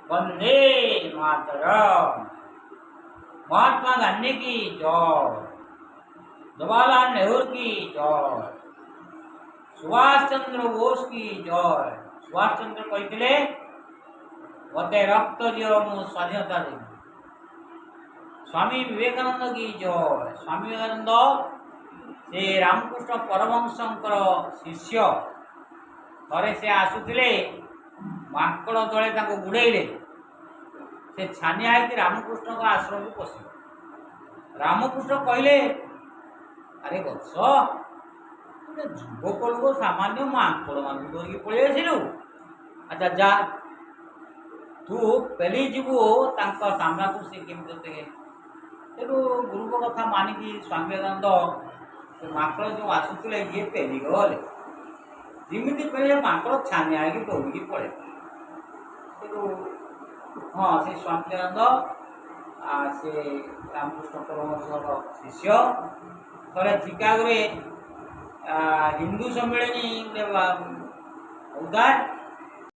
वंदे मातरम। महात्मा गांधी की जय, जवाहरलाल नेहरू की जय, सुभाष चंद्र बोस की जय। सुभाष चंद्र कहते मते रक्त दियो मु स्वाधीनता देवी। स्वामी विवेकानंद की जय। स्वामी विवेकानंद से रामकृष्ण परमहंसंकर शिष्य। थरे से आसुले माकड़ तले गुड़े से छानिया है रामकृष्ण का आश्रम को पशि। रामकृष्ण कहले अरे वत्स युवक लोक सामान्य माकड़ मान धरिक पलि आसिलु। अच्छा जा तू पेली जीवु सामना को सी केमी तेणु गुरु कथा मानिकी स्वामी विवेकानंद माकड़ जो आसुले ये पेली गले जमी पेले माकड़ छानिया है दौड़ी पड़े। तेणु हाँ से स्वामी विवेकानंद से रामकृष्ण परमहंसर शिष्य थे चिकागो हिंदू सम्मेलन होता है।